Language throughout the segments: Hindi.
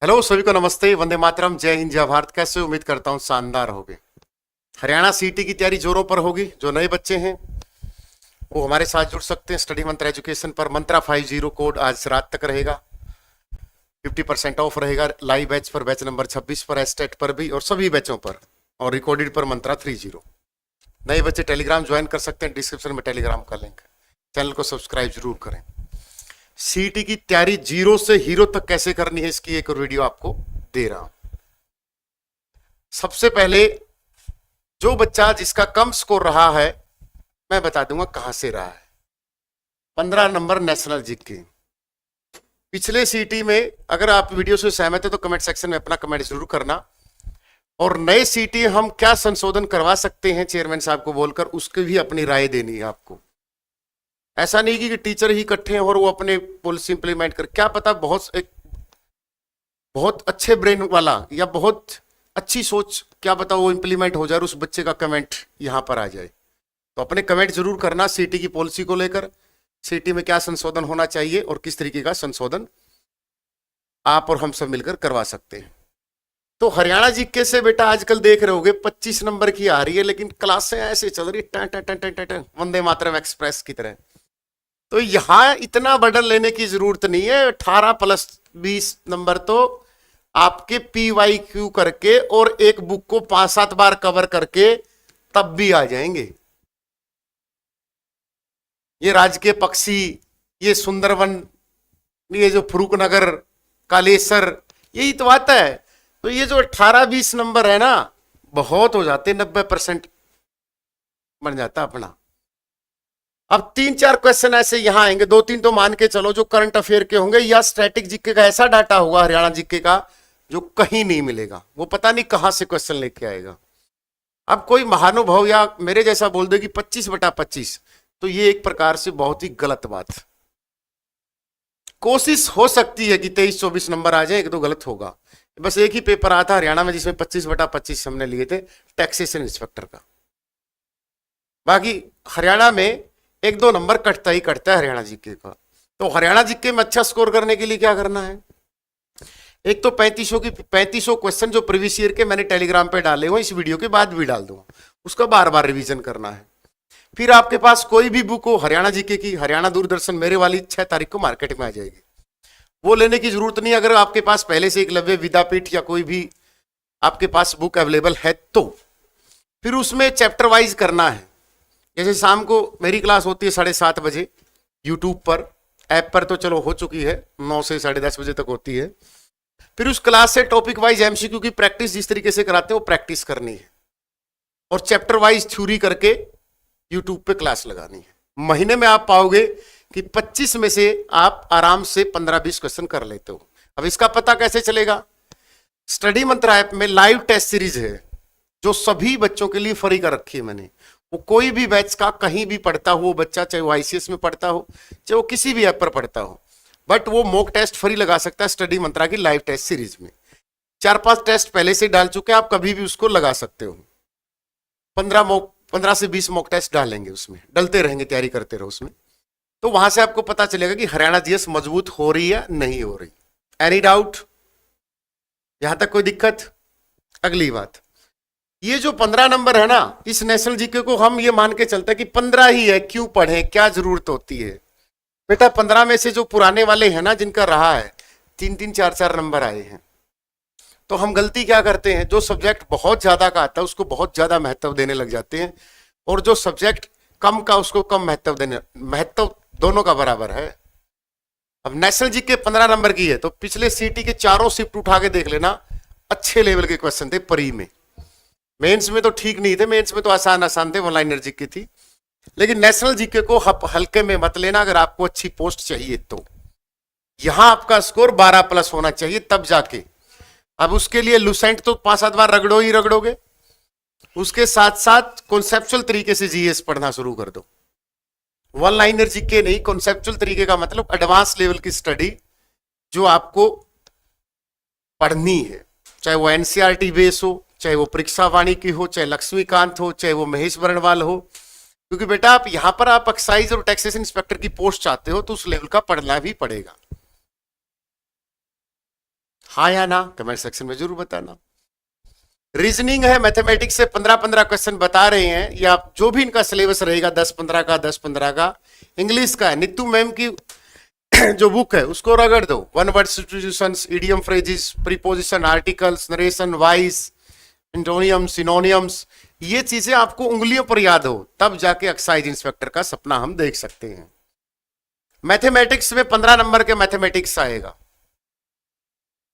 हेलो सभी को नमस्ते, वंदे मातरम, जय हिंद, जय भारत। कैसे उम्मीद करता हूं शानदार होगे। हरियाणा सीटी की तैयारी जोरों पर होगी। जो नए बच्चे हैं वो हमारे साथ जुड़ सकते हैं स्टडी मंत्रा एजुकेशन पर। मंत्रा 50 कोड आज रात तक रहेगा, 50% ऑफ रहेगा लाइव बैच पर, बैच नंबर 26 पर, एस्टेट पर भी और सभी बैचों पर, और रिकॉर्डेड पर मंत्रा 30। नए बच्चे टेलीग्राम ज्वाइन कर सकते हैं, डिस्क्रिप्शन में टेलीग्राम का लिंक। चैनल को सब्सक्राइब जरूर करें। सीटी की तैयारी जीरो से हीरो तक कैसे करनी है, इसकी एक और वीडियो आपको दे रहा हूं। सबसे पहले जो बच्चा जिसका कम स्कोर रहा है मैं बता दूंगा कहां से रहा है। 15 नंबर नेशनल जीके। पिछले सीटी में अगर आप वीडियो से सहमत है तो कमेंट सेक्शन में अपना कमेंट जरूर करना। और नए सीटी हम क्या संशोधन करवा सकते हैं चेयरमैन साहब को बोलकर, उसकी भी अपनी राय देनी है आपको। ऐसा नहीं कि टीचर ही इकट्ठे हैं और वो अपने पॉलिसी इंप्लीमेंट कर, क्या पता बहुत अच्छे ब्रेन वाला या बहुत अच्छी सोच, क्या पता वो इंप्लीमेंट हो जाए और उस बच्चे का कमेंट यहां पर आ जाए। तो अपने कमेंट जरूर करना सीटी की पॉलिसी को लेकर, सीटी में क्या संशोधन होना चाहिए और किस तरीके का संशोधन आप और हम सब मिलकर करवा सकते हैं। तो हरियाणा जीके से बेटा आजकल देख रहे होगे 25 नंबर की आ रही है, लेकिन क्लासें ऐसे चल रही है वंदे मातरम एक्सप्रेस की तरह। तो यहां इतना बर्डन लेने की जरूरत नहीं है। 18+20 नंबर तो आपके PYQ करके और एक बुक को 5-7 बार कवर करके तब भी आ जाएंगे। ये राजकीय पक्षी, ये सुंदरवन, ये जो फरूकनगर, कालेसर, यही तो आता है। तो ये जो 18-20 नंबर है ना, बहुत हो जाते, 90% बन जाता अपना। अब 3-4 क्वेश्चन ऐसे यहां आएंगे, 2-3 तो मान के चलो जो करंट अफेयर के होंगे या स्टैटिक जीके का ऐसा डाटा होगा हरियाणा जीके का जो कहीं नहीं मिलेगा। वो पता नहीं कहां से क्वेश्चन लेके आएगा। अब कोई महानुभाव या मेरे जैसा बोल दे कि 25/25, तो ये एक प्रकार से बहुत ही गलत बात। कोशिश हो सकती है कि 23-24 नंबर आ जाए, एक दो गलत होगा। बस एक ही पेपर आया था हरियाणा में जिसमें 25/25 हमने लिए थे, टैक्सेशन इंस्पेक्टर का। बाकी हरियाणा में 1-2 नंबर कटता ही कटता है हरियाणा जीके का। तो हरियाणा जीके में अच्छा स्कोर करने के लिए क्या करना है? एक तो 3500 क्वेश्चन जो प्रीवियस ईयर के मैंने टेलीग्राम पे डाले हुए, इस वीडियो के बाद भी डाल दूंगा, उसका बार बार रिवीजन करना है। फिर आपके पास कोई भी बुक हो हरियाणा जीके की, हरियाणा दूरदर्शन मेरे वाली 6 तारीख को मार्केट में आ जाएगी, वो लेने की जरूरत नहीं। अगर आपके पास पहले से एकलव्य विद्यापीठ या कोई भी आपके पास बुक अवेलेबल है तो फिर उसमें चैप्टर वाइज करना है। जैसे शाम को मेरी क्लास होती है 7:30 बजे यूट्यूब पर, ऐप पर तो चलो हो चुकी है, 9 से 10:30 बजे तक होती है। फिर उस क्लास से टॉपिक वाइज MCQ की प्रैक्टिस जिस तरीके से कराते हैं वो प्रैक्टिस करनी है, और चैप्टर वाइज थ्योरी करके यूट्यूब पे क्लास लगानी है। महीने में आप पाओगे कि 25 में से आप आराम से 15-20 क्वेश्चन कर लेते हो। अब इसका पता कैसे चलेगा? स्टडी मंत्रा ऐप में लाइव टेस्ट सीरीज है जो सभी बच्चों के लिए फ्री कर रखी है मैंने। वो कोई भी बैच का कहीं भी पढ़ता हो वो बच्चा, चाहे वो ICS में पढ़ता हो चाहे वो किसी भी ऐप पर पढ़ता हो, बट वो मॉक टेस्ट फ्री लगा सकता है स्टडी मंत्रा की लाइव टेस्ट सीरीज में। 4-5 टेस्ट पहले से डाल चुके हैं, आप कभी भी उसको लगा सकते हो। 15 से 20 मॉक टेस्ट डालेंगे, उसमें डलते रहेंगे, तैयारी करते रहो उसमें। तो वहां से आपको पता चलेगा कि हरियाणा GS मजबूत हो रही है नहीं हो रही। Any doubt? यहां तक कोई दिक्कत? अगली बात, ये जो 15 नंबर है ना, इस नेशनल जीके को हम ये मान के चलते हैं कि 15 ही है, क्यों पढ़ें, क्या जरूरत होती है? बेटा 15 में से जो पुराने वाले हैं ना, जिनका रहा है 3-3, 4-4 नंबर आए हैं, तो हम गलती क्या करते हैं, जो सब्जेक्ट बहुत ज्यादा का आता है उसको बहुत ज्यादा महत्व देने लग जाते हैं, और जो सब्जेक्ट कम का उसको कम महत्व देने। महत्व दोनों का बराबर है। अब नेशनल जीके 15 नंबर की है तो पिछले सीटी के चारों शिफ्ट उठा के देख लेना, अच्छे लेवल के क्वेश्चन थे। परी में, मेंस में तो ठीक नहीं थे, मेंस में तो आसान थे, वन लाइनर जीके थी। लेकिन नेशनल जीके को हल्के में मत लेना अगर आपको अच्छी पोस्ट चाहिए तो। यहां आपका स्कोर 12+ होना चाहिए तब जाके। अब उसके लिए लुसेंट तो 5-7 बार रगड़ो ही रगड़ोगे, उसके साथ साथ कॉन्सेप्चुअल तरीके से GS पढ़ना शुरू कर दो। वन लाइनर जीके नहीं, कॉन्सेप्चुअल तरीके का मतलब एडवांस लेवल की स्टडी जो आपको पढ़नी है, चाहे वो NCERT बेस हो, चाहे वो परीक्षा वाणी की हो, चाहे लक्ष्मीकांत हो, चाहे वो महेश बरनवाल हो। क्योंकि बेटा आप यहां पर आप एक्साइज और टैक्सेशन इंस्पेक्टर की पोस्ट चाहते हो तो उस लेवल का पढ़ना भी पड़ेगा। हाँ या ना कमेंट सेक्शन में जरूर बताना। रीजनिंग है, मैथमेटिक्स से 15-15 क्वेश्चन बता रहे हैं, या जो भी इनका सिलेबस रहेगा 10-15 का 10-15 का। इंग्लिश का है, नीतू मैम की जो बुक है उसको रगड़ दो। One word substitutions, idiom phrases, preposition, articles, narration, vice, antonym, synonyms, ये चीजें आपको उंगलियों पर याद हो, तब जाके एक्साइज इंस्पेक्टर का सपना हम देख सकते हैं। मैथमेटिक्स में 15 नंबर के मैथमेटिक्स आएगा,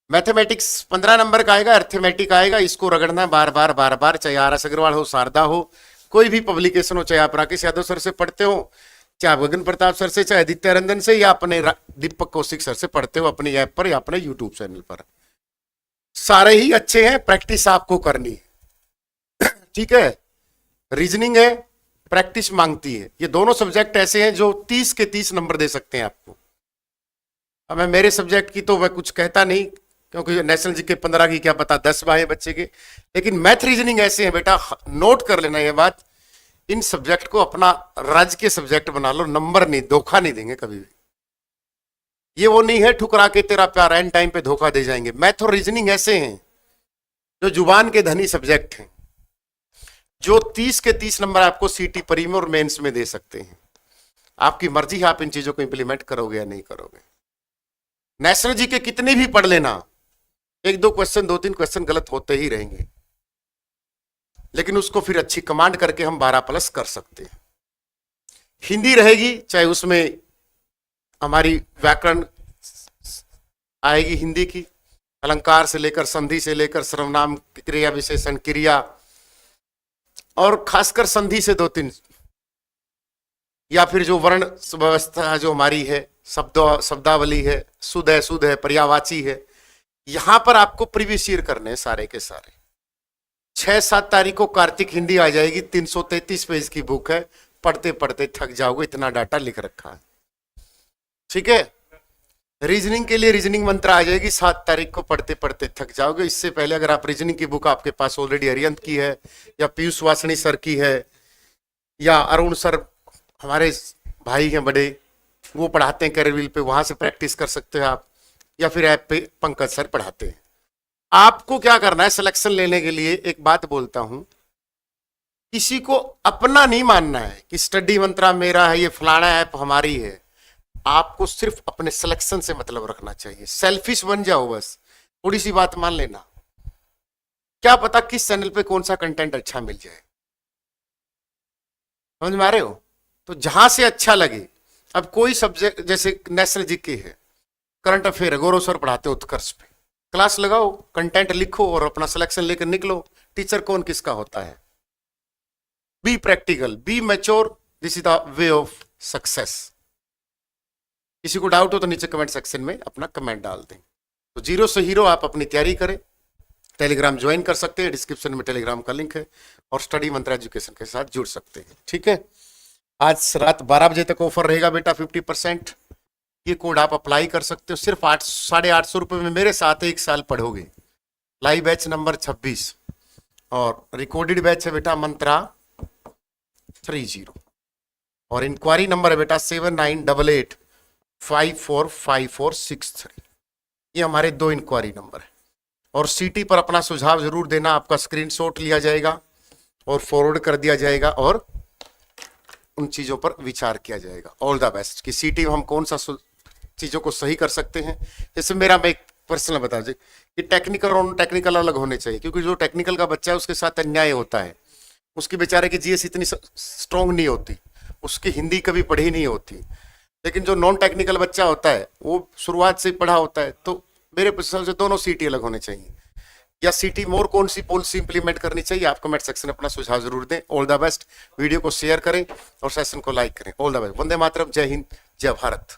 मैथमेटिक्स 15 नंबर का आएगा, अर्थमेटिक आएगा, इसको रगड़ना बार बार बार बार, चाहे आर एस अग्रवाल हो, शारदा हो, कोई भी पब्लिकेशन हो, चाहे आप राकेश यादव सर से पढ़ते हो, चाहे आप गगन प्रताप सर से, चाहे आदित्य रंजन से, या अपने दीपक कौशिक सर से पढ़ते हो अपनी ऐप पर या अपने यूट्यूब चैनल पर, सारे ही अच्छे हैं, प्रैक्टिस आपको करनी है। ठीक है, रीजनिंग है, प्रैक्टिस मांगती है। ये दोनों सब्जेक्ट ऐसे हैं जो 30 के 30 नंबर दे सकते हैं आपको। अब मैं मेरे सब्जेक्ट की तो मैं कुछ कहता नहीं, क्योंकि नेशनल जीके 15 की क्या पता 10 बाएं बच्चे के, लेकिन मैथ रीजनिंग ऐसे हैं बेटा, नोट कर लेना ये बात, इन सब्जेक्ट को अपना राज्य के सब्जेक्ट बना लो, नंबर नहीं, धोखा नहीं देंगे कभी भी। ये वो नहीं है ठुकरा के तेरा प्यार एंड टाइम पे धोखा दे जाएंगे। मैथ और रीजनिंग ऐसे हैं जो जुबान के धनी सब्जेक्ट हैं, जो 30 के 30 नंबर आपको सीटी परी में और मेंस में दे सकते हैं। आपकी मर्जी है आप इन चीजों को इंप्लीमेंट करोगे या नहीं करोगे। नेशनल जी के कितने भी पढ़ लेना, 1-2 क्वेश्चन 2-3 क्वेश्चन गलत होते ही रहेंगे, लेकिन उसको फिर अच्छी कमांड करके हम 12+ कर सकते हैं। हिंदी रहेगी, चाहे उसमें हमारी व्याकरण आएगी हिंदी की, अलंकार से लेकर संधि से लेकर सर्वनाम, क्रिया विशेषण, क्रिया, और खासकर संधि से 2-3, या फिर जो वर्ण व्यवस्था जो हमारी है, शब्दावली है, शुद्ध है, पर्यायवाची है, यहां पर आपको प्रीवियस ईयर करने हैं सारे के सारे। 6-7 तारीख को कार्तिक हिंदी आ जाएगी, 333 पेज की बुक है, पढ़ते पढ़ते थक जाओगे, इतना डाटा लिख रखा है। ठीक है, रीजनिंग के लिए रीजनिंग मंत्र आ जाएगी, 7 तारीख को पढ़ते पढ़ते थक जाओगे। इससे पहले अगर आप रीजनिंग की बुक आपके पास ऑलरेडी अरियंत की है, या पीयूष वासनी सर की है, या अरुण सर हमारे भाई हैं बड़े, वो पढ़ाते हैं कैरियर व्हील पे, वहां से प्रैक्टिस कर सकते हो आप, या फिर ऐप पे पंकज सर पढ़ाते हैं। आपको क्या करना है, सिलेक्शन लेने के लिए एक बात बोलता हूं, किसी को अपना नहीं मानना है कि स्टडी मंत्रा मेरा है, ये फलाना ऐप हमारी है। आपको सिर्फ अपने सिलेक्शन से मतलब रखना चाहिए, सेल्फिश बन जाओ बस, थोड़ी सी बात मान लेना, क्या पता किस चैनल पे कौन सा कंटेंट अच्छा मिल जाए। समझ में आ रहे हो? तो जहां से अच्छा लगे, अब कोई सब्जेक्ट जैसे नेशनल जीके है, करंट अफेयर है, गौरव सर पढ़ाते हो उत्कर्ष पे, क्लास लगाओ, कंटेंट लिखो और अपना सिलेक्शन लेकर निकलो। टीचर कौन किसका होता है? Be practical, be mature, this is the way of success. किसी को डाउट हो तो नीचे कमेंट सेक्शन में अपना कमेंट डाल दें। तो जीरो से हीरो आप अपनी तैयारी करें, टेलीग्राम ज्वाइन कर सकते हैं, डिस्क्रिप्शन में टेलीग्राम का लिंक है, और स्टडी मंत्रा एजुकेशन के साथ जुड़ सकते हैं। ठीक है, आज रात 12 बजे तक ऑफर रहेगा बेटा 50%। ये कोड आप अप्लाई कर सकते हो, सिर्फ 850 रुपए में मेरे साथ 1 साल पढ़ोगे। लाइव बैच नंबर 26 और रिकॉर्डेड बैच है बेटा मंत्रा 30, और इंक्वायरी नंबर है बेटा 7988545463। ये हमारे 2 इंक्वायरी नंबर है, और सीटी पर अपना सुझाव जरूर देना, आपका स्क्रीनशॉट लिया जाएगा और फॉरवर्ड कर दिया जाएगा, और उन चीजों पर विचार किया जाएगा। ऑल द बेस्ट कि सीटी में हम कौन सा चीजों को सही कर सकते हैं। जैसे मेरा मैं एक पर्सनल बता दें कि टेक्निकल और नॉन टेक्निकल अलग होने चाहिए, क्योंकि जो टेक्निकल का बच्चा है उसके साथ अन्याय होता है, उसकी बेचारे की जीएस इतनी स्ट्रांग नहीं होती, उसकी हिंदी कभी पढ़ी नहीं होती, लेकिन जो नॉन टेक्निकल बच्चा होता है वो शुरुआत से पढ़ा होता है। तो मेरे हिसाब से दोनों सीटी अलग होने चाहिए, या सिटी मोर कौन सी पॉलिसी इंप्लीमेंट करनी चाहिए, आप कमेंट सेक्शन में अपना सुझाव जरूर दें। ऑल द बेस्ट, वीडियो को शेयर करें और सेशन को लाइक करें। All the best, Vande Mataram, जय हिंद, जय भारत।